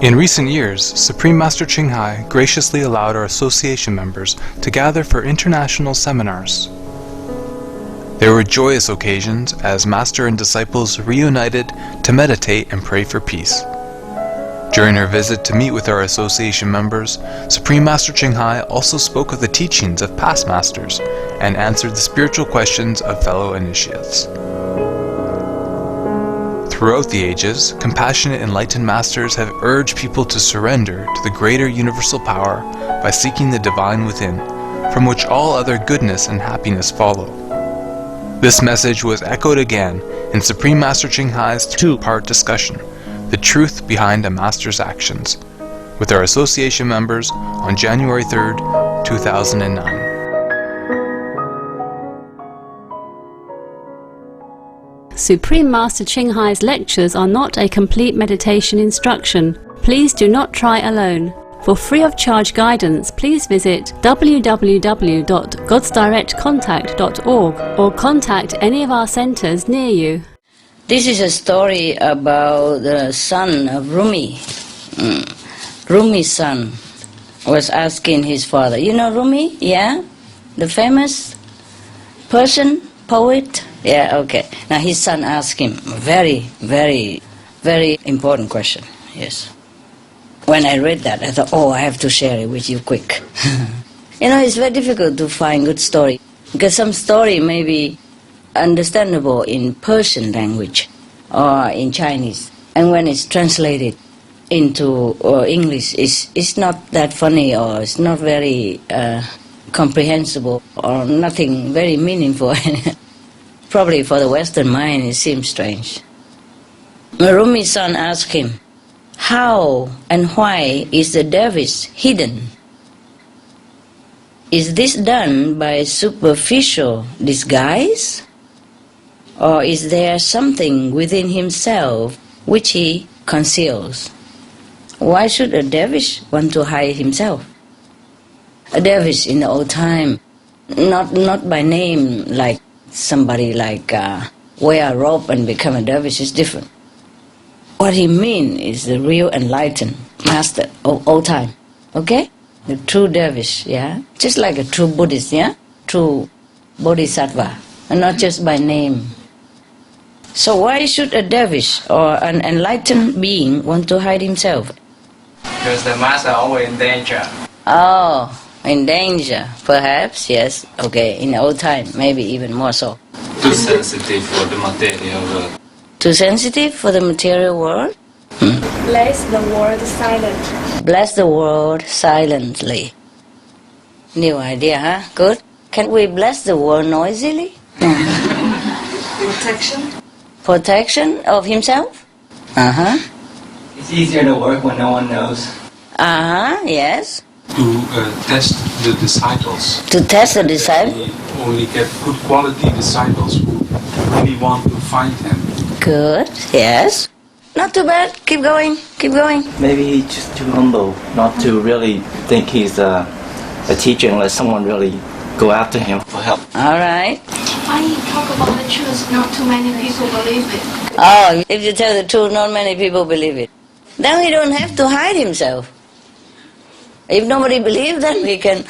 In recent years, Supreme Master Ching Hai graciously allowed our association members to gather for international seminars. There were joyous occasions as Master and disciples reunited to meditate and pray for peace. During her visit to meet with our association members, Supreme Master Ching Hai also spoke of the teachings of past masters and answered the spiritual questions of fellow initiates. Throughout the ages, compassionate enlightened masters have urged people to surrender to the greater universal power by seeking the divine within, from which all other goodness and happiness follow. This message was echoed again in Supreme Master Ching Hai's two-part discussion, The Truth Behind a Master's Actions, with our association members on January 3rd, 2009. Supreme Master Ching Hai's lectures are not a complete meditation instruction. Please do not try alone. For free of charge guidance, please visit www.godsdirectcontact.org or contact any of our centers near you. This is a story about the son of Rumi. Rumi's son was asking his father, you know Rumi? Yeah? The famous Persian poet? Yeah, okay. Now his son asked him a very, very, very important question. Yes. When I read that, I thought, oh, I have to share it with you quick. You know, it's very difficult to find good story because some story may be understandable in Persian language or in Chinese, and when it's translated into English, it's not that funny or it's not very comprehensible or nothing very meaningful. Probably for the Western mind it seems strange. Rumi's son asked him, how and why is the dervish hidden? Is this done by superficial disguise? Or is there something within himself which he conceals? Why should a dervish want to hide himself? A dervish in the old time, not by name like somebody like wear a robe and become a dervish is different. What he means is the real enlightened master of old time, okay? The true dervish, yeah? Just like a true Buddhist, yeah? True bodhisattva, and not just by name. So why should a dervish or an enlightened being want to hide himself? Because the master always in danger. Oh, in danger, perhaps, yes. Okay, in the old time, maybe even more so. Too sensitive for the material world. Too sensitive for the material world? Bless the world silently. Bless the world silently. New idea, huh? Good. Can we bless the world noisily? Protection. Protection of himself? Uh-huh. It's easier to work when no one knows. Uh-huh, yes. To test the disciples. To test the disciples? We only get good quality disciples who really want to find him. Good, yes. Not too bad. Keep going, keep going. Maybe he's just too humble not to really think he's a teacher unless someone really go after him for help. All right. Why you talk about the truth, not too many people believe it? Oh, if you tell the truth, not many people believe it. Then he don't have to hide himself. If nobody believes, then we can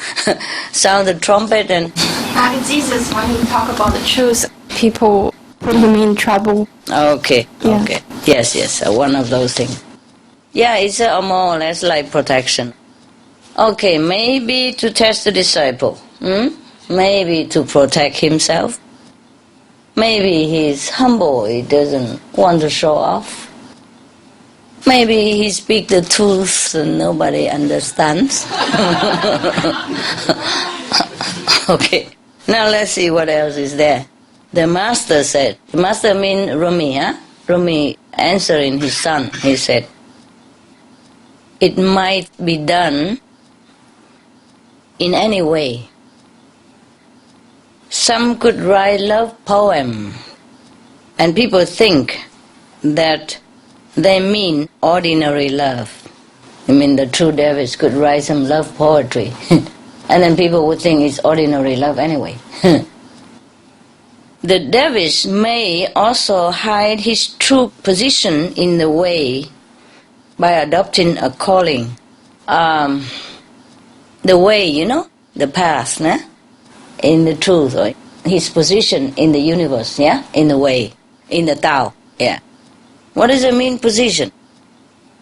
sound the trumpet and... Like Jesus, when he talk about the truth, people put him in trouble. Okay, Yeah. okay. Yes, one of those things. Yeah, it's more or less like protection. Okay, maybe to test the disciple. Maybe to protect himself. Maybe he's humble, he doesn't want to show off. Maybe he speaks the truth and nobody understands. Okay, now let's see what else is there. The master said, the master means Rumi, huh? Rumi answering his son, he said, it might be done in any way. Some could write love poem, and people think that they mean ordinary love. I mean, the true dervish could write some love poetry, and then people would think it's ordinary love anyway. The dervish may also hide his true position in the way by adopting a calling. The way, the path, in the truth, or his position in the universe, in the way, in the Tao, What does it mean, position?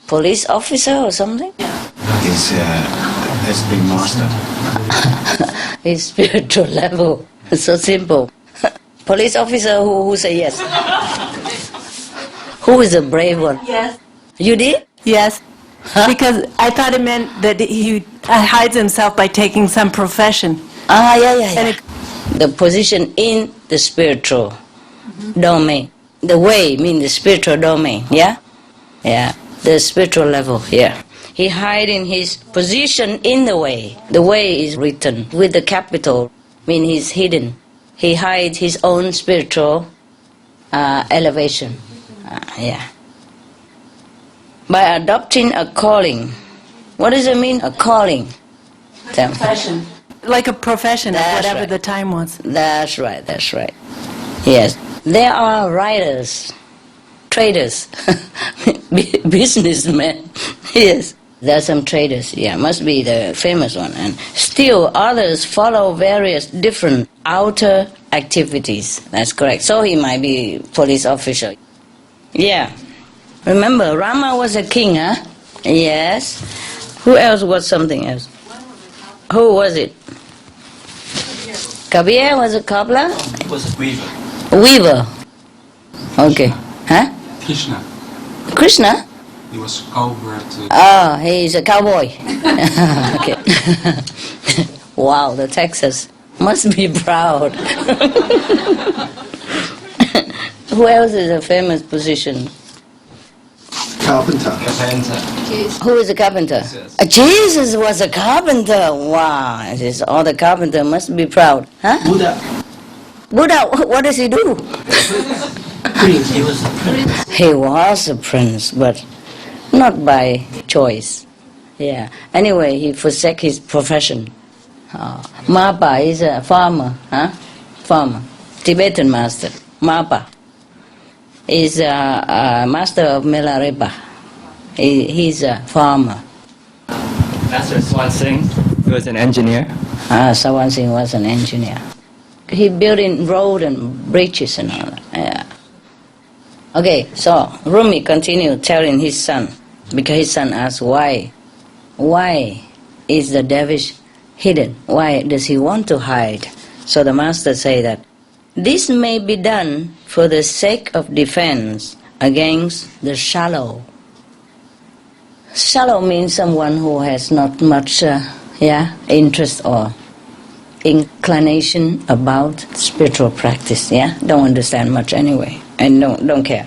Police officer or something? He's been master. His spiritual level. It's so simple. Police officer who say yes? Who is the brave one? Yes. You did? Yes. Because I thought it meant that he hides himself by taking some profession. Yeah. The position in the spiritual domain. The way means the spiritual domain, Yeah, the spiritual level, He hiding his position in the way. The way is written with the capital, means he's hidden. He hides his own spiritual elevation, By adopting a calling. What does it mean, a calling? Profession. Like a profession, That's whatever right. the time was. That's right. Yes. There are writers, traders, businessmen. Yes. There are some traders, must be the famous one. And still others follow various different outer activities. That's correct. So he might be police officer. Yeah. Remember, Rama was a king, Yes. Who else was something else? Who was it? Kabir was a cobbler? He was a weaver. Weaver. Okay. Krishna. Krishna? He was cowbird. He's a cowboy. Okay. Wow, the Texas must be proud. Who else is a famous position? Carpenter. Who is a carpenter? Jesus was a carpenter. Wow, all the carpenter must be proud. Buddha. Buddha, what does he do? He was a prince. He was a prince, but not by choice. Anyway, he forsake his profession. Mapa is a farmer, Farmer. Tibetan master. Mapa is a master of Milarepa. He's a farmer. Master Swan Singh, who was an engineer. Sawan Singh was an engineer. He built in road and bridges and all that. Okay, so Rumi continued telling his son, because his son asked why is the dervish hidden? Why does he want to hide? So the master say that this may be done for the sake of defense against the shallow. Shallow means someone who has not much interest or inclination about spiritual practice, don't understand much anyway, and don't care.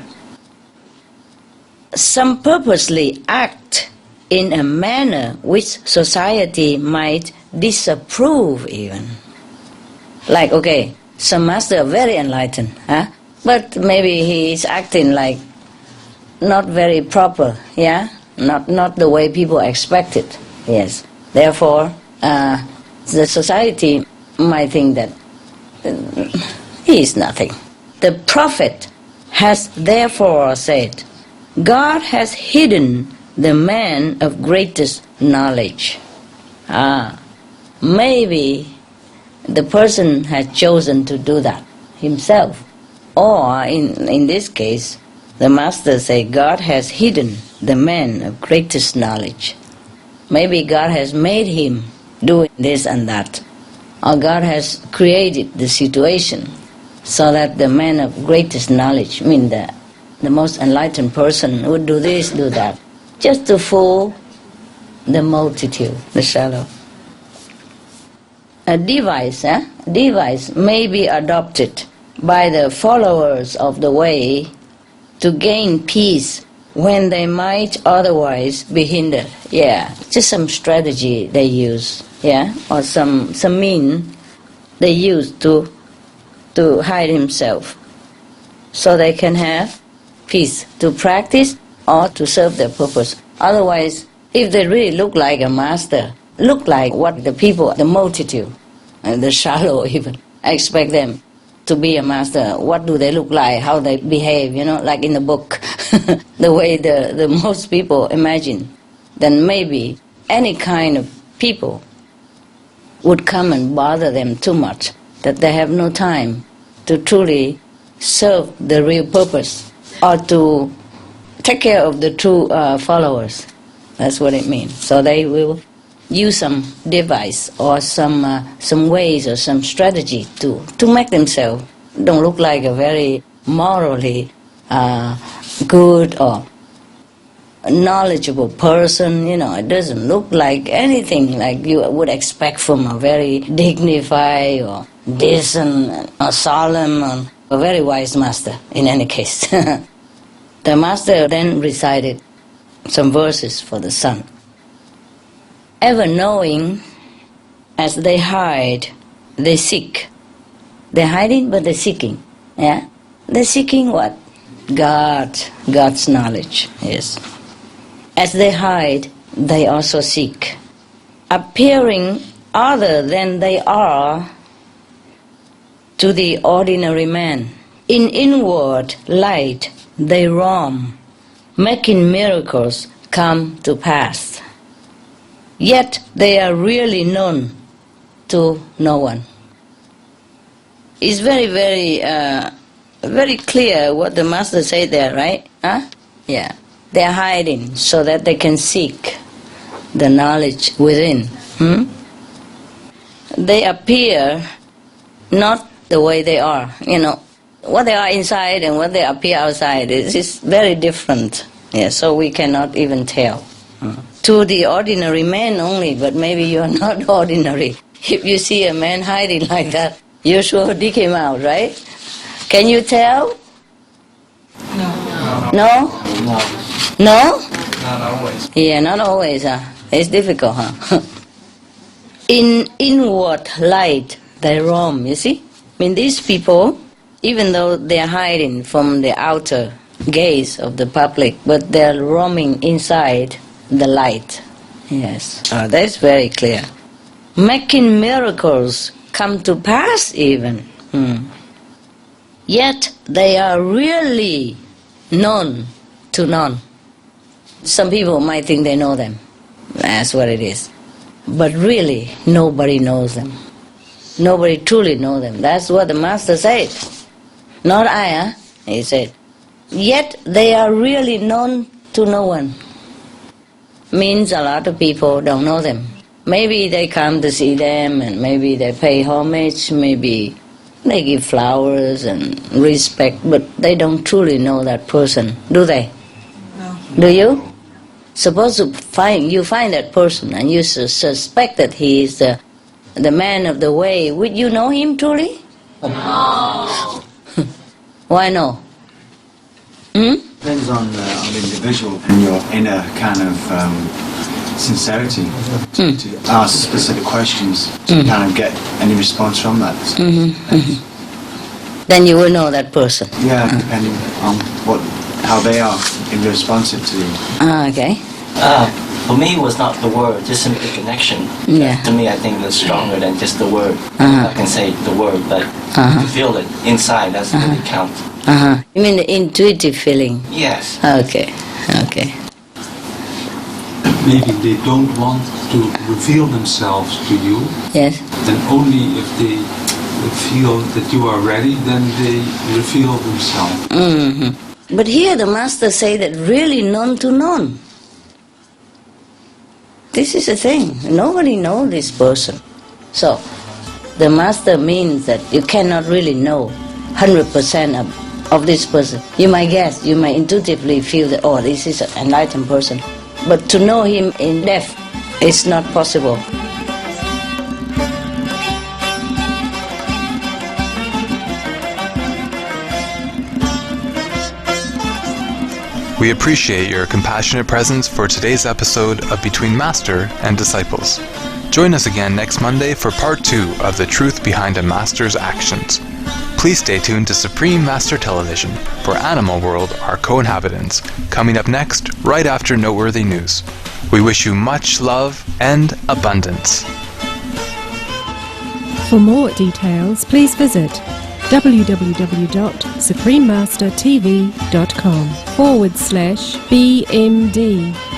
Some purposely act in a manner which society might disapprove even. Like, okay, some master are very enlightened, but maybe he is acting like not very proper, not the way people expect it. Yes. Therefore, the society might think that he is nothing. The prophet has therefore said, God has hidden the man of greatest knowledge. Maybe the person has chosen to do that himself. Or in this case, the master say God has hidden the man of greatest knowledge. Maybe God has made him do this and that. Or God has created the situation so that the man of greatest knowledge, the most enlightened person, would do this, do that, just to fool the multitude, the shallow. A device may be adopted by the followers of the way to gain peace when they might otherwise be hindered. Just some strategy they use, or some mean they use to hide himself, so they can have peace to practice or to serve their purpose. Otherwise, if they really look like a master, look like what the people, the multitude, and the shallow even, expect them, to be a master, what do they look like, how they behave, like in the book, the way the most people imagine, then maybe any kind of people would come and bother them too much, that they have no time to truly serve the real purpose or to take care of the true followers. That's what it means. So they will use some device or some ways or some strategy to make themselves don't look like a very morally good or knowledgeable person. It doesn't look like anything like you would expect from a very dignified or decent or solemn or a very wise master in any case. The master then recited some verses for the son. Ever knowing, as they hide, they seek. They're hiding, but they're seeking. Yeah? They're seeking what? God's knowledge, yes. As they hide, they also seek. Appearing other than they are to the ordinary man. In inward light, they roam, making miracles come to pass. Yet they are really known to no one. It's very, very, very clear what the master said there, right? Huh? Yeah. They are hiding so that they can seek the knowledge within. They appear not the way they are. What they are inside and what they appear outside is very different. Yeah, so we cannot even tell. To the ordinary man only, but maybe you are not ordinary. If you see a man hiding like that, you sure dig him out, right? Can you tell? No? No. No? Not always. Yeah, not always. It's difficult, huh? In inward light, they roam, you see? These people, even though they're hiding from the outer gaze of the public, but they're roaming inside the light. Yes, that's very clear. Making miracles come to pass even. Yet they are really known to none. Some people might think they know them. That's what it is. But really, nobody knows them. Nobody truly knows them. That's what the master said. Not I, he said. Yet they are really known to no one. Means a lot of people don't know them. Maybe they come to see them and maybe they pay homage, maybe they give flowers and respect, but they don't truly know that person, do they? No. Do you? Suppose you find that person and you suspect that he is the man of the way. Would you know him truly? No. Why no? Depends on the individual and your inner kind of sincerity to ask specific questions to kind of get any response from that. Then you will know that person. Yeah, depending on how they are responsive to you. Okay. For me, it was not the word, just simply connection. Yeah. To me, I think it's stronger than just the word. I can say the word, but to feel it inside, that's really counts. You mean the intuitive feeling? Yes. Okay. Maybe they don't want to reveal themselves to you. Yes. Then only if they feel that you are ready, then they reveal themselves. But here the master say that really known to none. This is the thing. Nobody knows this person. So the master means that you cannot really know 100% of this person. You might guess, you might intuitively feel that, oh, this is an enlightened person. But to know him in depth is not possible. We appreciate your compassionate presence for today's episode of Between Master and Disciples. Join us again next Monday for part 2 of The Truth Behind a Master's Actions. Please stay tuned to Supreme Master Television for Animal World, Our Co-Inhabitants, coming up next right after Noteworthy News. We wish you much love and abundance. For more details, please visit www.suprememastertv.com/BMD